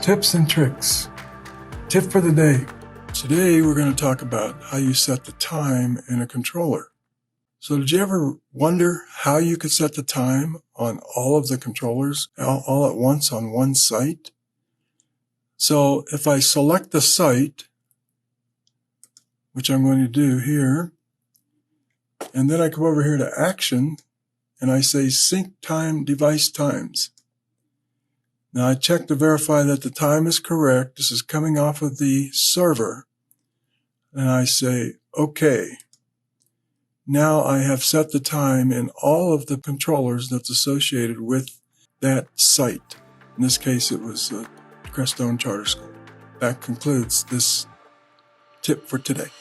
Tips and tricks. Tip for the day. Today we're going to talk about how you set the time in a controller. So did you ever wonder how you could set the time on all of the controllers all at once on one site? So if I select the site, which I'm going to do here, and then I come over here to Action, and I say Sync Time Device Times. Now I check to verify that the time is correct. This is coming off of the server. And I say, OK. Now I have set the time in all of the controllers that's associated with that site. In this case, it was Crestone Charter School. That concludes this tip for today.